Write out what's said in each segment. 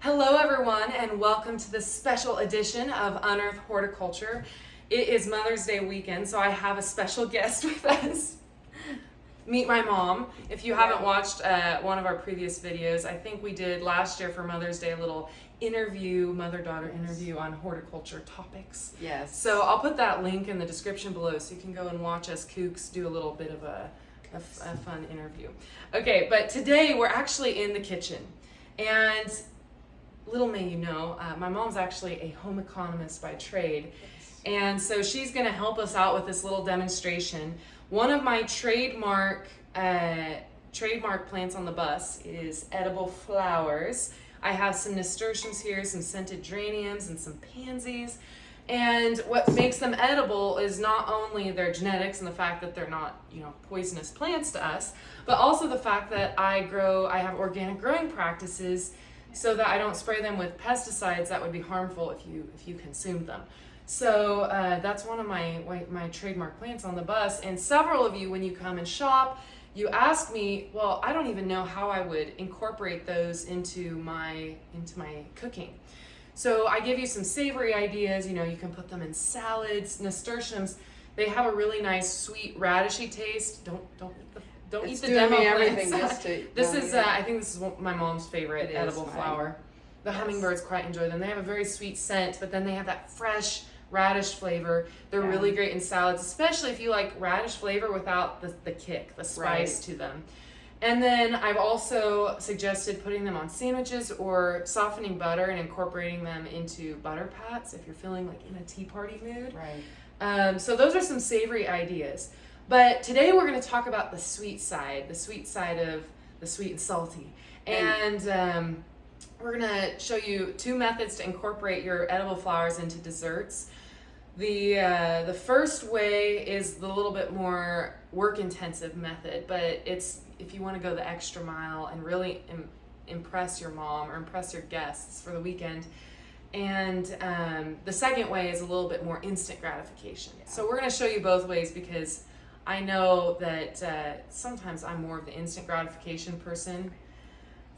Hello everyone and welcome to this special edition of Unearth Horticulture. It is Mother's Day weekend, so I have a special guest with us. Meet my mom. If you haven't watched one of our previous videos, I think we did last year for Mother's Day a little interview, mother-daughter interview on horticulture topics. Yes. So I'll put that link in the description below so you can go and watch us kooks do a little bit of a fun interview. Okay, but today we're actually in the kitchen. And little may you know, my mom's actually a home economist by trade. And so she's going to help us out with this little demonstration. One of my trademark plants on the bus is edible flowers. I have some nasturtiums here, some scented geraniums, and some pansies. And what makes them edible is not only their genetics and the fact that they're not, poisonous plants to us, but also the fact that I have organic growing practices so that I don't spray them with pesticides that would be harmful if you consumed them. So that's one of my trademark plants on the bus. And several of you, when you come and shop, you ask me, well, I don't even know how I would incorporate those into my cooking. So I give you some savory ideas. You can put them in salads, nasturtiums. They have a really nice, sweet, radishy taste. Don't eat the demo plants. I think this is my mom's favorite edible flower. The hummingbirds quite enjoy them. They have a very sweet scent, but then they have that fresh radish flavor. They're really great in salads, especially if you like radish flavor without the kick, the spice to them. And then I've also suggested putting them on sandwiches or softening butter and incorporating them into butter pats if you're feeling like in a tea party mood. Right. So those are some savory ideas. But today we're going to talk about the sweet side of the sweet and salty. And we're going to show you two methods to incorporate your edible flowers into desserts. The first way is the little bit more work-intensive method, but it's if you want to go the extra mile and really impress your mom or impress your guests for the weekend. And the second way is a little bit more instant gratification. Yeah. So we're going to show you both ways because I know that sometimes I'm more of the instant gratification person.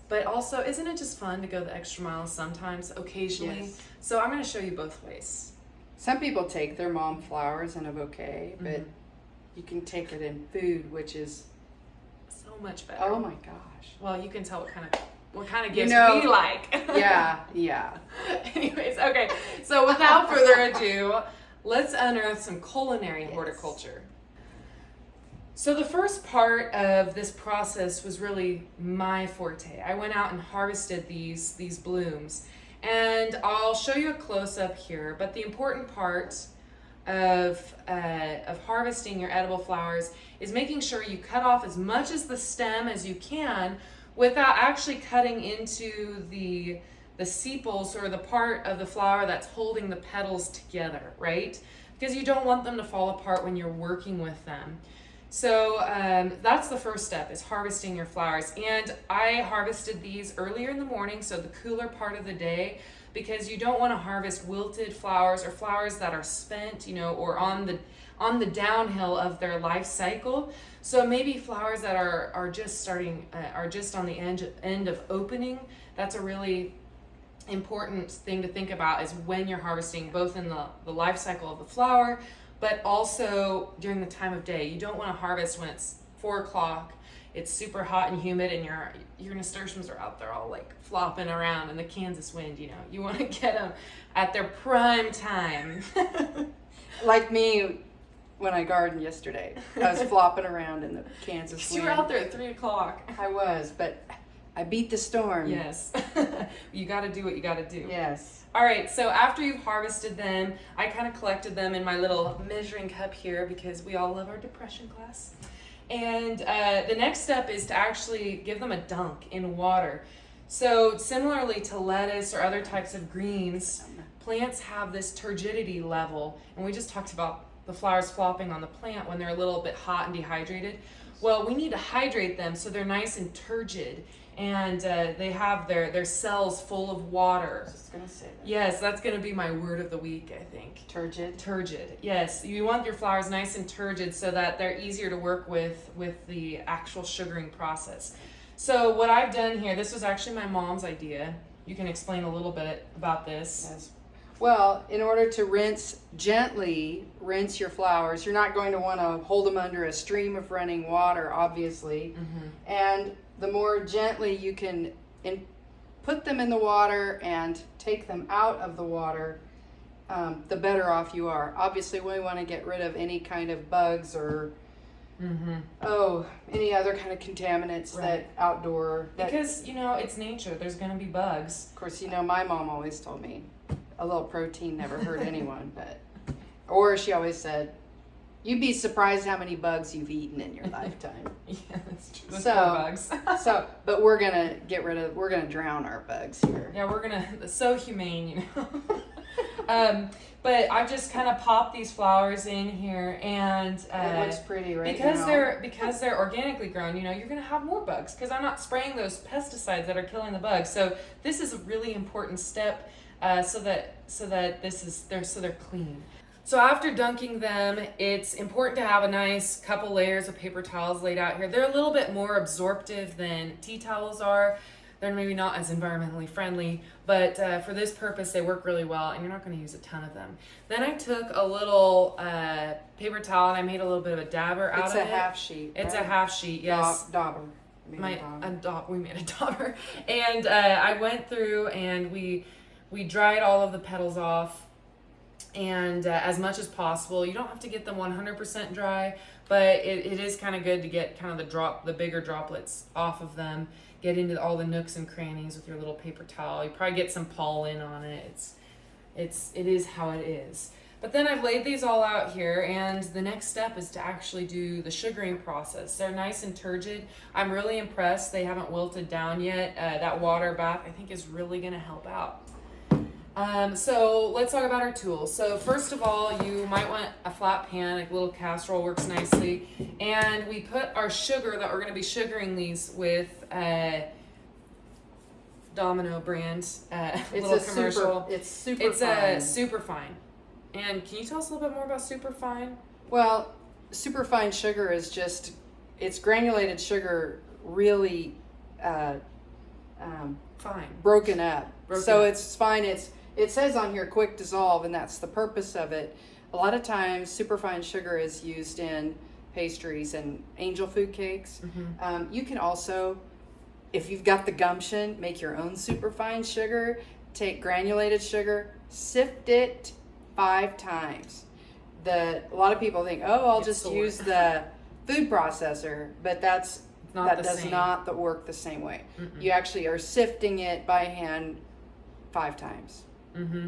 But also, isn't it just fun to go the extra mile sometimes, occasionally? Yes. So I'm going to show you both ways. Some people take their mom flowers in a bouquet, but you can take it in food, which is so much better. Oh my gosh. Well, you can tell what kind of gifts we like. Yeah. Anyways, okay. So without further ado, let's unearth some culinary horticulture. So the first part of this process was really my forte. I went out and harvested these blooms, and I'll show you a close-up here. But the important part of harvesting your edible flowers is making sure you cut off as much as the stem as you can without actually cutting into the sepals or the part of the flower that's holding the petals together, right? Because you don't want them to fall apart when you're working with them. So that's the first step, is harvesting your flowers. And I harvested these earlier in the morning, so the cooler part of the day, because you don't want to harvest wilted flowers or flowers that are spent, or on the downhill of their life cycle. So maybe flowers that are just starting, are just on the end of opening. That's a really important thing to think about, is when you're harvesting, both in the life cycle of the flower, but also during the time of day. You don't want to harvest when it's 4 o'clock, it's super hot and humid, and your nasturtiums are out there all like flopping around in the Kansas wind. You want to get them at their prime time. Like me when I gardened yesterday. I was flopping around in the Kansas wind. You were out there at 3 o'clock. I was, but I beat the storm. Yes. You got to do what you got to do. Yes. All right, so after you've harvested them, I kind of collected them in my little measuring cup here because we all love our depression class. And the next step is to actually give them a dunk in water. So similarly to lettuce or other types of greens, plants have this turgidity level. And we just talked about the flowers flopping on the plant when they're a little bit hot and dehydrated. Well, we need to hydrate them so they're nice and turgid. And they have their cells full of water. I was just going to say that. Yes, that's going to be my word of the week, I think. Turgid? Turgid, yes. You want your flowers nice and turgid so that they're easier to work with the actual sugaring process. So what I've done here, this was actually my mom's idea. you can explain a little bit about this. Yes. Well, in order to gently rinse your flowers, you're not going to want to hold them under a stream of running water, obviously. And the more gently you can put them in the water and take them out of the water, the better off you are. Obviously, we want to get rid of any kind of bugs or any other kind of contaminants because it's nature. There's going to be bugs. Of course, my mom always told me a little protein never hurt anyone, or she always said, you'd be surprised how many bugs you've eaten in your lifetime. Yeah, that's true. Those poor bugs. But we're gonna drown our bugs here. Yeah, so humane, But I've just kind of popped these flowers in here, and it looks pretty because now. because they're organically grown. You're gonna have more bugs because I'm not spraying those pesticides that are killing the bugs. So this is a really important step, so that they're clean. So after dunking them, it's important to have a nice couple layers of paper towels laid out here. They're a little bit more absorptive than tea towels are. They're maybe not as environmentally friendly, but for this purpose, they work really well, and you're not going to use a ton of them. Then I took a little paper towel, and I made a little bit of a dabber out of it. It's a half sheet. It's a half sheet, yes. Dauber. We made a dauber. And I went through, and we dried all of the petals off, and as much as possible. You don't have to get them 100% dry, but it is kind of good to get kind of the bigger droplets off of them. Get into all the nooks and crannies with your little paper towel. You probably get some pollen on it. It is how it is. But then I've laid these all out here, and the next step is to actually do the sugaring process. They're nice and turgid. I'm really impressed. They haven't wilted down yet. That water bath, I think, is really going to help out. So let's talk about our tools. So first of all, you might want a flat pan. A little casserole works nicely. And we put our sugar that we're going to be sugaring these with Domino brand. Little commercial. It's super It's super fine. And can you tell us a little bit more about super fine? Well, super fine sugar is just, it's granulated sugar really Fine. broken up. So it's fine. It says on here quick dissolve, and that's the purpose of it. A lot of times superfine sugar is used in pastries and angel food cakes. You can also, if you've got the gumption, make your own superfine sugar. Take granulated sugar, sift it 5 times. A lot of people think, I'll just use the food processor, but that does not work the same way. You actually are sifting it by hand 5 times.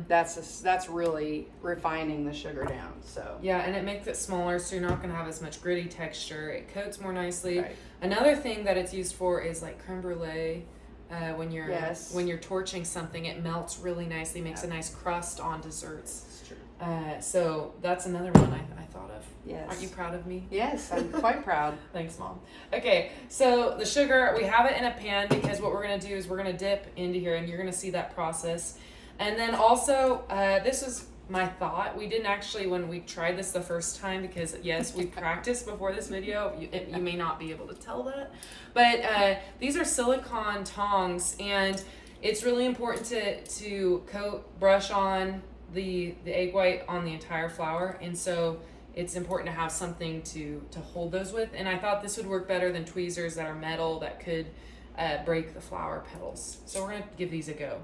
That's really refining the sugar down. So yeah, and it makes it smaller, so you're not going to have as much gritty texture. It coats more nicely. Right. Another thing that it's used for is like creme brulee. When you're torching something, it melts really nicely, makes a nice crust on desserts. It's true. So that's another one I thought of. Yes. Aren't you proud of me? Yes, I'm quite proud. Thanks, Mom. Okay, so the sugar, we have it in a pan because what we're going to do is we're going to dip into here, and you're going to see that process. And then also, this was my thought. We didn't actually, when we tried this the first time, because yes, we practiced before this video. You may not be able to tell that. But these are silicone tongs, and it's really important to brush on the egg white on the entire flower. And so it's important to have something to hold those with. And I thought this would work better than tweezers that are metal that could break the flower petals. So we're going to give these a go.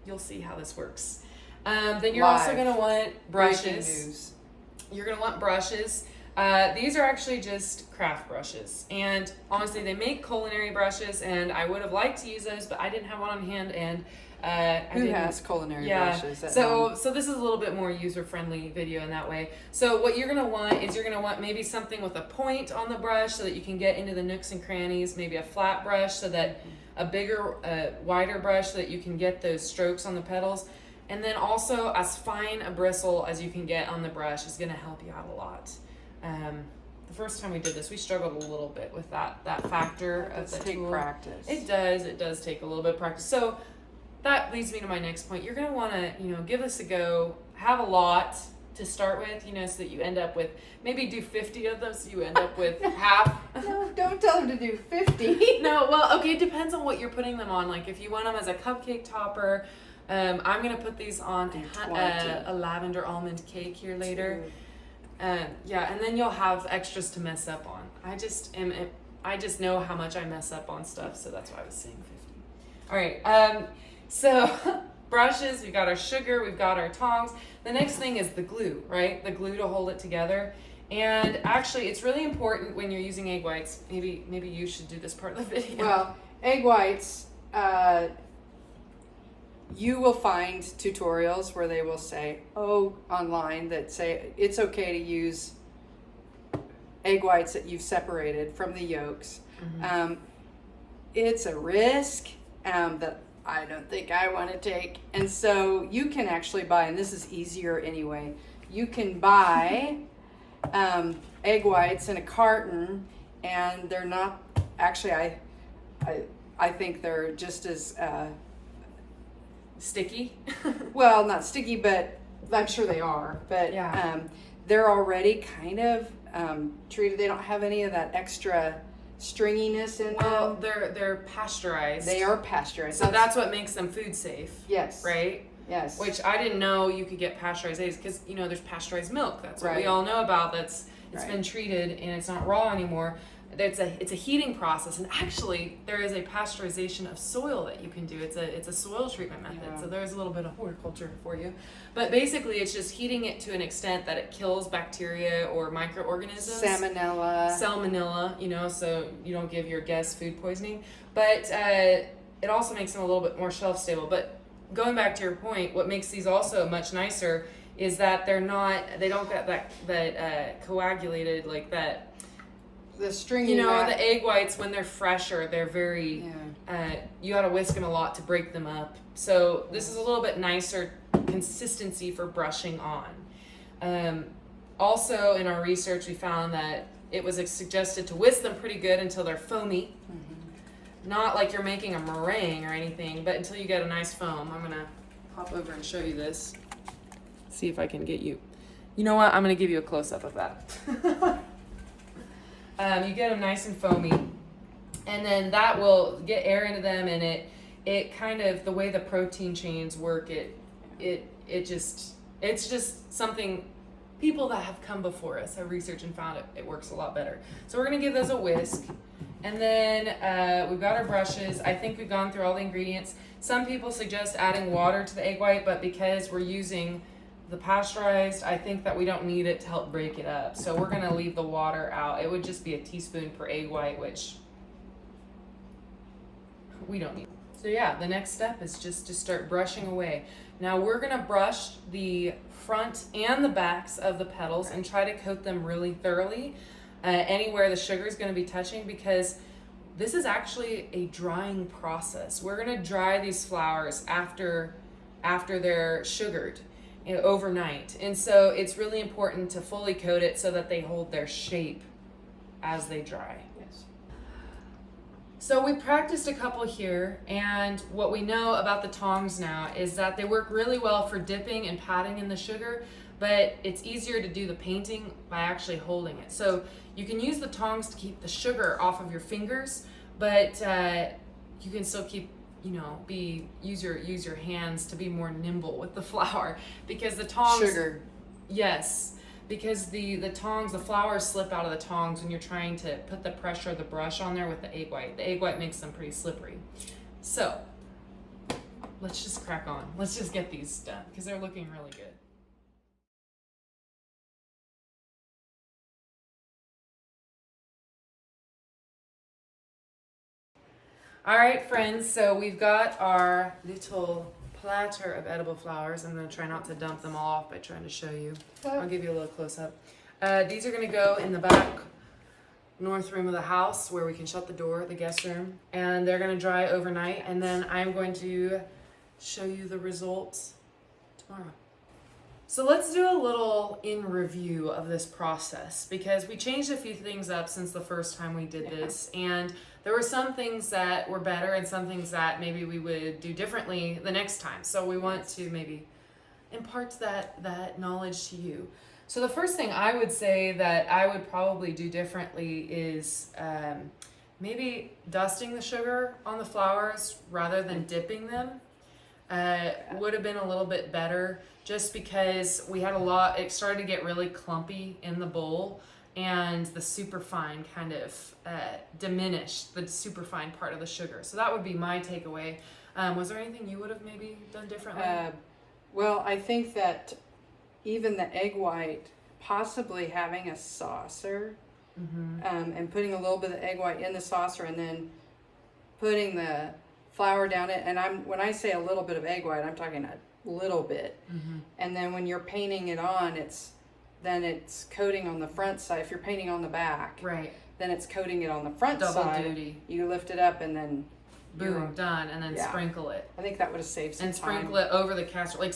You'll see how this works. Then you're also going to want brushes. You're going to want brushes. These are actually just craft brushes. And honestly, they make culinary brushes, and I would have liked to use those, but I didn't have one on hand. And who has culinary brushes at home? So this is a little bit more user-friendly video in that way. So what you're going to want is maybe something with a point on the brush so that you can get into the nooks and crannies, maybe a flat brush so that a bigger, wider brush so that you can get those strokes on the petals. And then also as fine a bristle as you can get on the brush is going to help you out a lot. The first time we did this, we struggled a little bit with that factor of the tool. Practice. It does take a little bit of practice. So that leads me to my next point. You're going to want to, give this a go, have a lot, to start with, you know, so that you end up with, maybe do 50 of those, so you end up with half. No, don't tell them to do 50. No, well, okay, it depends on what you're putting them on. Like if you want them as a cupcake topper, I'm gonna put these on a lavender almond cake here later. Yeah, and then you'll have extras to mess up on. I just know how much I mess up on stuff, so that's why I was saying 50. All right, so brushes, we've got our sugar, we've got our tongs. The next thing is the glue, right? The glue to hold it together. And actually, it's really important when you're using egg whites. Maybe you should do this part of the video. Well, egg whites, you will find tutorials where they will say, online that say it's okay to use egg whites that you've separated from the yolks. It's a risk that I don't think I want to take. And so you can actually buy, and this is easier anyway, you can buy egg whites in a carton, and they're not, actually I think they're just as sticky. Well, not sticky, but I'm sure they are. But yeah. They're already kind of treated. They don't have any of that extra stringiness in Well, them. they're pasteurized. They are pasteurized. So that's what makes them food safe. Yes. Right? Yes. Which I didn't know you could get pasteurized eggs, because you know there's pasteurized milk. That's what we Right. all know about. It's Right. been treated and it's not raw anymore. It's a heating process, and actually there is a pasteurization of soil that you can do. It's a soil treatment method. Yeah. So there's a little bit of horticulture for you. But basically it's just heating it to an extent that it kills bacteria or microorganisms. Salmonella, you know, so you don't give your guests food poisoning. But it also makes them a little bit more shelf stable. But going back to your point, what makes these also much nicer is that they don't get that coagulated, like that. The stringy. You know, the egg whites, when they're fresher, they're very, Yeah. you gotta whisk them a lot to break them up. So this is a little bit nicer consistency for brushing on. Also in our research, we found that it was suggested to whisk them pretty good until they're foamy. Not like you're making a meringue or anything, but until you get a nice foam. I'm gonna hop over and show you this. See if I can get you. You know what? I'm gonna give you a close-up of that. You get them nice and foamy, and then that will get air into them, and it kind of, the way the protein chains work, it's just something people that have come before us have researched and found it works a lot better. So we're gonna give those a whisk, and then we've got our brushes. I think we've gone through all the ingredients. Some people suggest adding water to the egg white, but because we're using the pasteurized, I think that we don't need it to help break it up. So we're gonna leave the water out. It would just be a teaspoon per egg white, which we don't need. So yeah, the next step is just to start brushing away. Now we're gonna brush the front and the backs of the petals and try to coat them really thoroughly, anywhere the sugar is gonna be touching, because this is actually a drying process. We're gonna dry these flowers after they're sugared, overnight. And so it's really important to fully coat it so that they hold their shape as they dry. Yes. So we practiced a couple here, and what we know about the tongs now is that they work really well for dipping and patting in the sugar, but it's easier to do the painting by actually holding it. So you can use the tongs to keep the sugar off of your fingers, but you can still keep, you know, use your hands to be more nimble with the flower, because the tongs. Sugar. Yes, because the tongs, the flowers slip out of the tongs when you're trying to put the pressure of the brush on there with the egg white. The egg white makes them pretty slippery. So let's just crack on. Let's just get these done because they're looking really good. All right, friends, so we've got our little platter of edible flowers. I'm going to try not to dump them all off by trying to show you. I'll give you a little close-up. These are going to go in the back north room of the house where we can shut the door, the guest room, and they're going to dry overnight, and then I'm going to show you the results tomorrow. So let's do a little in review of this process, because we changed a few things up since the first time we did this, and there were some things that were better and some things that maybe we would do differently the next time. So we want to maybe imparts that knowledge to you. So the first thing I would say that I would probably do differently is maybe dusting the sugar on the flowers rather than dipping them. Would have been a little bit better, just because we had it started to get really clumpy in the bowl, and the superfine kind of diminished the superfine part of the sugar. So that would be my takeaway. Was there anything you would have maybe done differently? Well, I think that even the egg white, possibly having a saucer, and putting a little bit of egg white in the saucer, and then putting the flour down it. And when I say a little bit of egg white, I'm talking a little bit. And then when you're painting it on, it's coating on the front side. If you're painting on the back, right, then it's coating it on the front double side. duty. You lift it up and then boom, done, and then sprinkle it. I think that would have saved some and time. Sprinkle it over the casserole. Like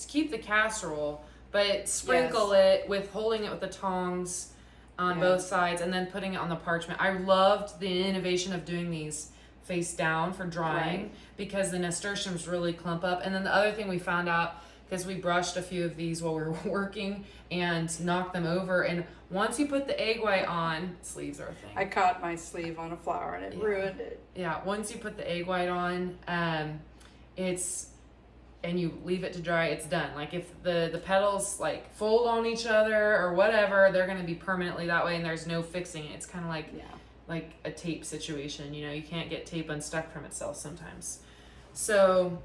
keep the casserole, but sprinkle it with holding it with the tongs on both sides, and then putting it on the parchment. I loved the innovation of doing these face down for drying, because the nasturtiums really clump up. And then the other thing we found out, because we brushed a few of these while we were working and knocked them over, and once you put the egg white on, sleeves are a thing. I caught my sleeve on a flower and it ruined it. Yeah, once you put the egg white on, and you leave it to dry, it's done. Like if the petals like fold on each other or whatever, they're gonna be permanently that way, and there's no fixing it. It's kind of like a tape situation, you can't get tape unstuck from itself sometimes. So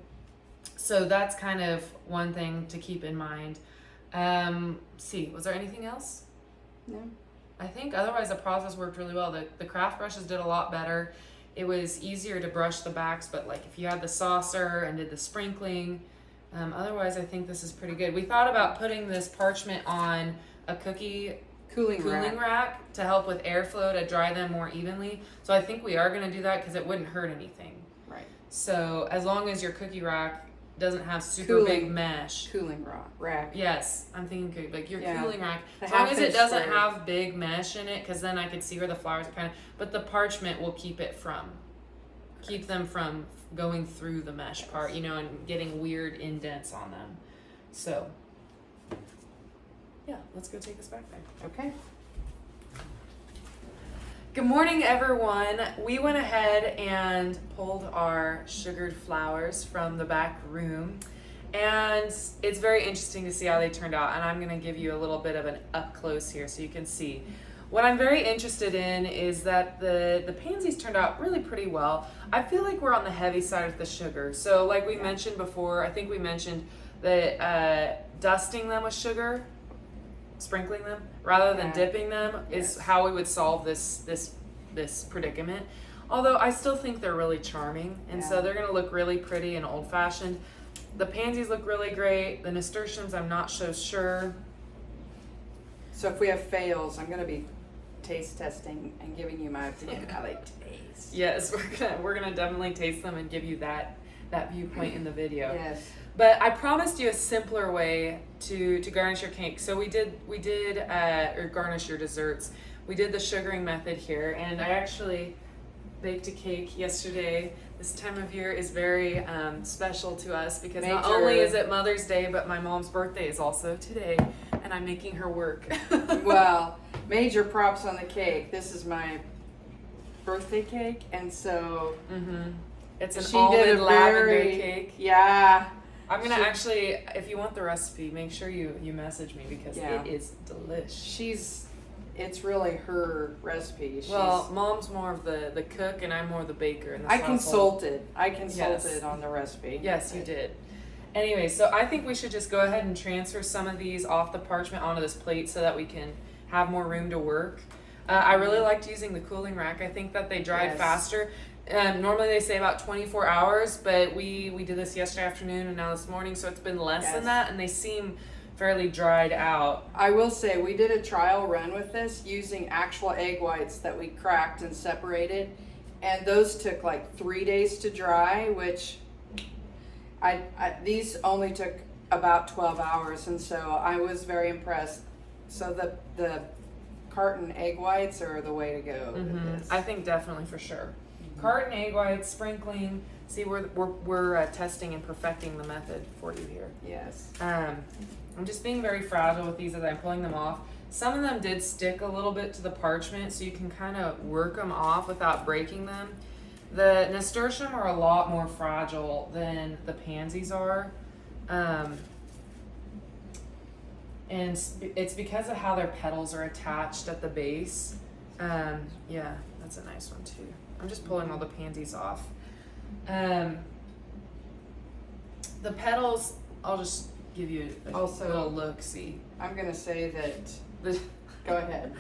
that's kind of one thing to keep in mind. Was there anything else? No. I think otherwise the process worked really well. The craft brushes did a lot better. It was easier to brush the backs, but like if you had the saucer and did the sprinkling, otherwise I think this is pretty good. We thought about putting this parchment on a cooling rack to help with airflow to dry them more evenly. So I think we are going to do that because it wouldn't hurt anything. Right. So as long as your cookie rack doesn't have super big mesh. Cooling rack. Yes, I'm thinking like your cooling rack. The as long as it doesn't square. have big mesh in it, because then I could see where the flowers are kind of. But the parchment will keep them from going through the mesh part, and getting weird indents on them. So, yeah, let's go take this back there. Okay. Good morning, everyone. We went ahead and pulled our sugared flowers from the back room, and it's very interesting to see how they turned out, and I'm going to give you a little bit of an up close here so you can see. What I'm very interested in is that the pansies turned out really pretty well. I feel like we're on the heavy side of the sugar. So like we mentioned before, I think we mentioned that dusting them with sugar, sprinkling them rather than dipping them is how we would solve this predicament. Although I still think they're really charming, and so they're going to look really pretty and old-fashioned. The pansies look really great. The nasturtiums, I'm not so sure. So if we have fails, I'm going to be taste testing and giving you my opinion how they taste. Yes, we're gonna definitely taste them and give you that viewpoint in the video. Yes. But I promised you a simpler way to garnish your cake. So we did or garnish your desserts. We did the sugaring method here, and I actually baked a cake yesterday. This time of year is very special to us because not only is it Mother's Day, but my mom's birthday is also today, and I'm making her work. Well, major props on the cake. This is my birthday cake, and so it's an she almond did a lavender very, cake. Yeah. I'm gonna actually, if you want the recipe, make sure you message me because it is delish. It's really her recipe. Well, Mom's more of the cook, and I'm more the baker in this I household. consulted on the recipe. Yes, you did. Anyway, so I think we should just go ahead and transfer some of these off the parchment onto this plate so that we can have more room to work. I really liked using the cooling rack. I think that they dried faster. Normally they say about 24 hours, but we did this yesterday afternoon and now this morning, so it's been less than that, and they seem fairly dried out. I will say we did a trial run with this using actual egg whites that we cracked and separated, and those took like 3 days to dry, which these only took about 12 hours, and so I was very impressed. So the carton egg whites are the way to go with this. I think definitely for sure. Carton egg whites, sprinkling, See, we're testing and perfecting the method for you here. Yes. I'm just being very fragile with these as I'm pulling them off. Some of them did stick a little bit to the parchment, so you can kind of work them off without breaking them. The nasturtium are a lot more fragile than the pansies are. And it's because of how their petals are attached at the base. Yeah, that's a nice one too. I'm just pulling all the pansies off. The petals, I'll just give you a Also, little look, see. I'm going to say that, The, go ahead.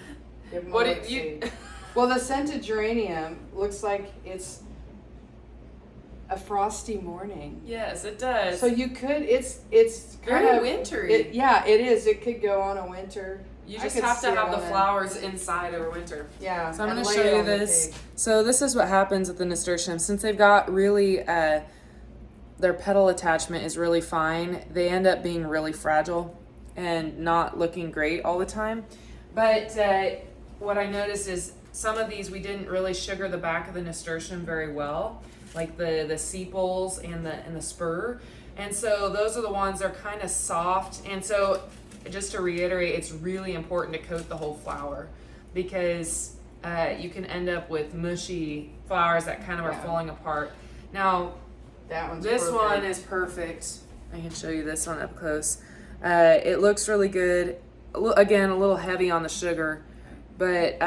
Give 'em a what did look-see. you... Well, the scented geranium looks like it's a frosty morning. Yes, it does. So you could, it's kind very of wintry. yeah, it is. It could go on a winter. You I just could have see to it have the on a- flowers inside over winter. Yeah. So I'm and going to lay show it you on the this. cake. So this is what happens with the nasturtium. Since they've got really, their petal attachment is really fine, they end up being really fragile and not looking great all the time. But what I noticed is some of these we didn't really sugar the back of the nasturtium very well, like the sepals and the spur. And so those are the ones that are kind of soft. And so just to reiterate, it's really important to coat the whole flower, because you can end up with mushy flowers that kind of are Yeah. falling apart. Now, That one's this perfect. one is perfect. I can show you this one up close. It looks really good. Again, a little heavy on the sugar, but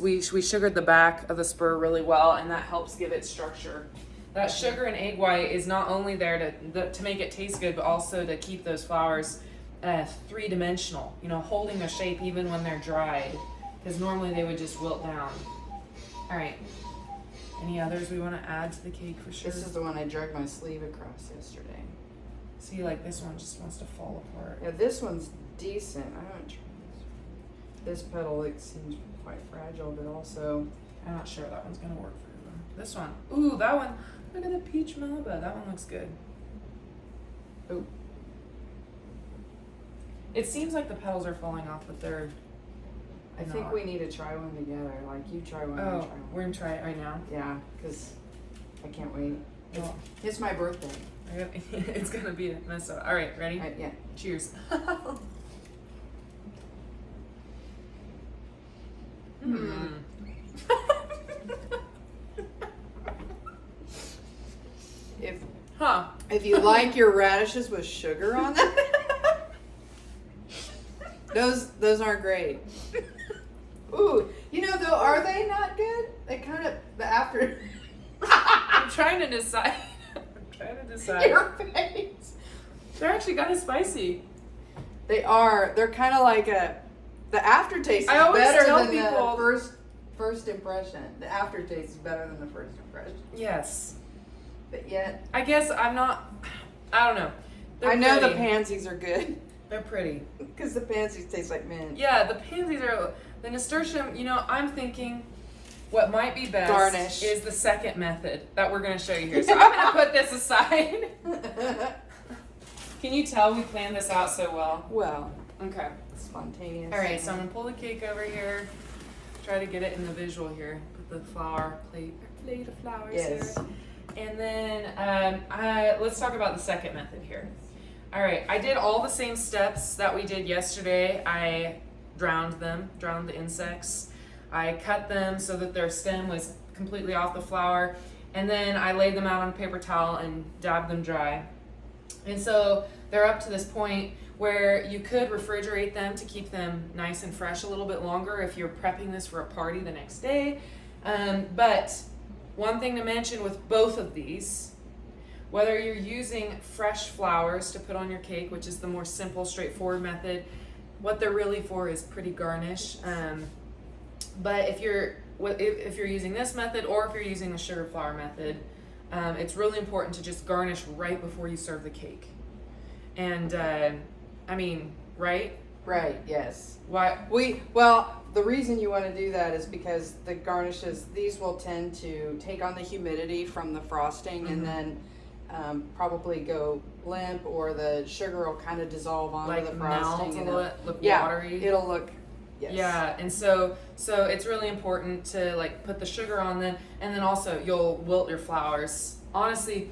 we sugared the back of the spur really well, and that helps give it structure. That sugar and egg white is not only there to make it taste good, but also to keep those flowers three-dimensional, holding their shape even when they're dried, because normally they would just wilt down. All right. Any others we want to add to the cake for sure? This is the one I dragged my sleeve across yesterday. See, like this one just wants to fall apart. Yeah, this one's decent. I haven't tried this. This petal seems quite fragile, but also I'm not sure that one's gonna work for you though. This one. Ooh, that one. Look at the peach melba. That one looks good. Ooh. It seems like the petals are falling off, but they're I think not. we need to try one together. Like you try one, I try Oh, one. we're gonna try it right now. Yeah, because I can't wait. Well, It's my birthday. it's gonna be a mess up. All right, ready? Yeah. Cheers. If you like your radishes with sugar on them, those aren't great. Ooh, though, are they not good? They kind of the after. I'm trying to decide. Your face. They're actually kind of spicy. They are. They're kind of like the aftertaste is I always better tell than people- the first impression. The aftertaste is better than the first impression. Yes. But yet, I guess I'm not. I don't know. They're I know pretty. the pansies are good They're pretty. because the pansies taste like mint. Yeah, the pansies are. The nasturtium, I'm thinking what might be best Garnish. is the second method that we're going to show you here. So I'm going to put this aside. Can you tell we planned this out so well? Well, Okay. spontaneous. All right, so I'm going to pull the cake over here. Try to get it in the visual here. Put the plate of flowers Yes. here. And then let's talk about the second method here. All right, I did all the same steps that we did yesterday. I drowned the insects. I cut them so that their stem was completely off the flower. And then I laid them out on a paper towel and dabbed them dry. And so they're up to this point where you could refrigerate them to keep them nice and fresh a little bit longer if you're prepping this for a party the next day. But one thing to mention with both of these, whether you're using fresh flowers to put on your cake, which is the more simple, straightforward method, what they're really for is pretty garnish. But if you're using this method or if you're using the sugar flower method, it's really important to just garnish right before you serve the cake. And right? Right. Yes. Why? The reason you want to do that is because the garnishes, these will tend to take on the humidity from the frosting and then probably go limp, or the sugar will kind of dissolve onto the frosting. Melt a little, look yeah, watery. it'll look, yes. Yeah, and so it's really important to put the sugar on then, and then also you'll wilt your flowers honestly,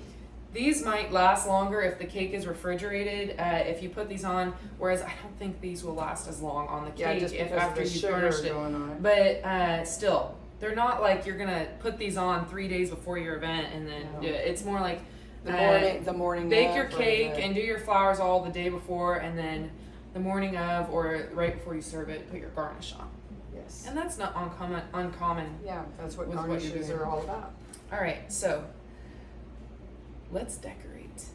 these might last longer if the cake is refrigerated. If you put these on, whereas I don't think these will last as long on the cake just if because of after the you sugar garnished it. going on it. But still, they're not like you're gonna put these on 3 days before your event and then No. do it. It's more like The morning bake of, your or cake the- and do your flowers all the day before, and then the morning of or right before you serve it, put your garnish on. Yes. And that's not uncommon. Yeah, that's what with what you're garnishes doing. are all about. All right, so let's decorate.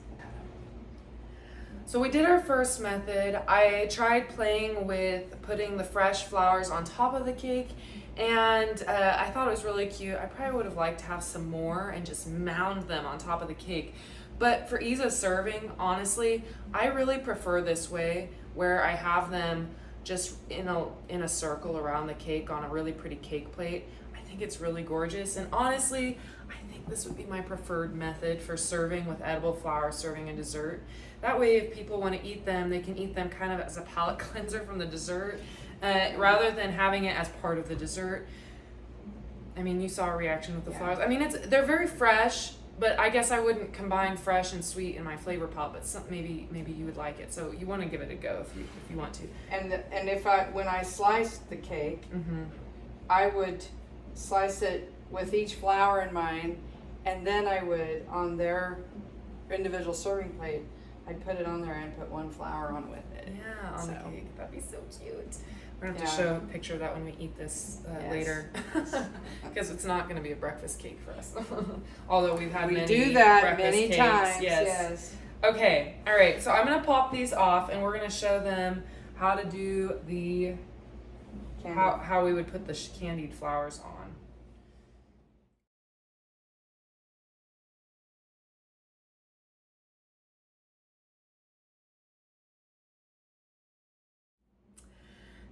So we did our first method. I tried playing with putting the fresh flowers on top of the cake, and I thought it was really cute. I probably would have liked to have some more and just mound them on top of the cake. But for ease of serving, honestly, I really prefer this way, where I have them just in a circle around the cake on a really pretty cake plate. I think it's really gorgeous, and honestly, I think this would be my preferred method for serving with edible flowers, serving a dessert. That way, if people want to eat them, they can eat them kind of as a palate cleanser from the dessert, rather than having it as part of the dessert. I mean, you saw a reaction with the flowers. I mean, they're very fresh, but I guess I wouldn't combine fresh and sweet in my flavor palette. But maybe you would like it, so you want to give it a go if you want to. And when I sliced the cake, Mm-hmm. I would slice it with each flower in mind, and then I would, on their individual serving plate, I'd put it on there and put one flower on with it. Yeah, on the So. cake. That'd be so cute. We're gonna have Yeah. to show a picture of that when we eat this Yes. later, because it's not gonna be a breakfast cake for us. Although we've had We many do that breakfast many cakes. times. Yes. Yes. Okay. All right. So I'm gonna pop these off, and we're gonna show them how to do the Candy. how we would put the candied flowers on.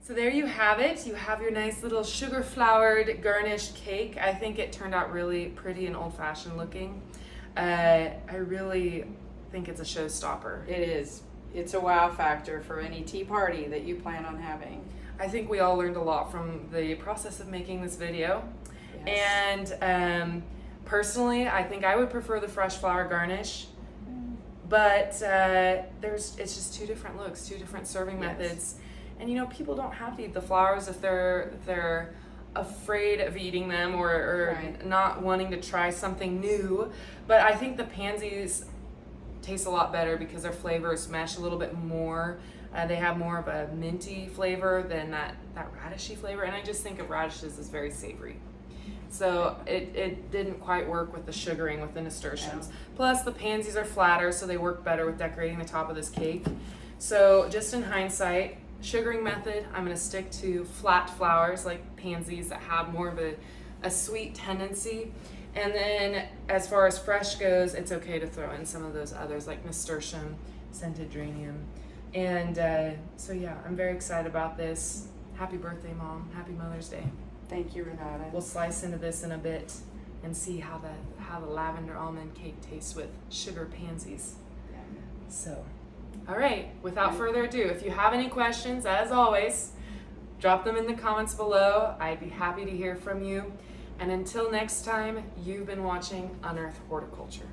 So there you have it. You have your nice little sugar flowered garnished cake. I think it turned out really pretty and old fashioned looking. I really think it's a showstopper. It is. It's a wow factor for any tea party that you plan on having. I think we all learned a lot from the process of making this video. Yes. And personally, I think I would prefer the fresh flower garnish. But it's just two different looks, two different serving Yes. methods. And people don't have to eat the flowers if they're afraid of eating them or Right. not wanting to try something new. But I think the pansies taste a lot better because their flavors mesh a little bit more. They have more of a minty flavor than that radishy flavor, and I just think of radishes as very savory. So it didn't quite work with the sugaring with the nasturtiums. No. Plus the pansies are flatter, so they work better with decorating the top of this cake. So just in hindsight, sugaring method, I'm going to stick to flat flowers like pansies that have more of a sweet tendency. And then as far as fresh goes, it's okay to throw in some of those others like nasturtium, scented geranium. And so yeah, I'm very excited about this. Happy birthday, Mom. Happy Mother's Day. Thank you, Renata. We'll slice into this in a bit and see how the lavender almond cake tastes with sugar pansies. Yeah. So, all right, without further ado, if you have any questions, as always, drop them in the comments below. I'd be happy to hear from you. And until next time, you've been watching Unearth Horticulture.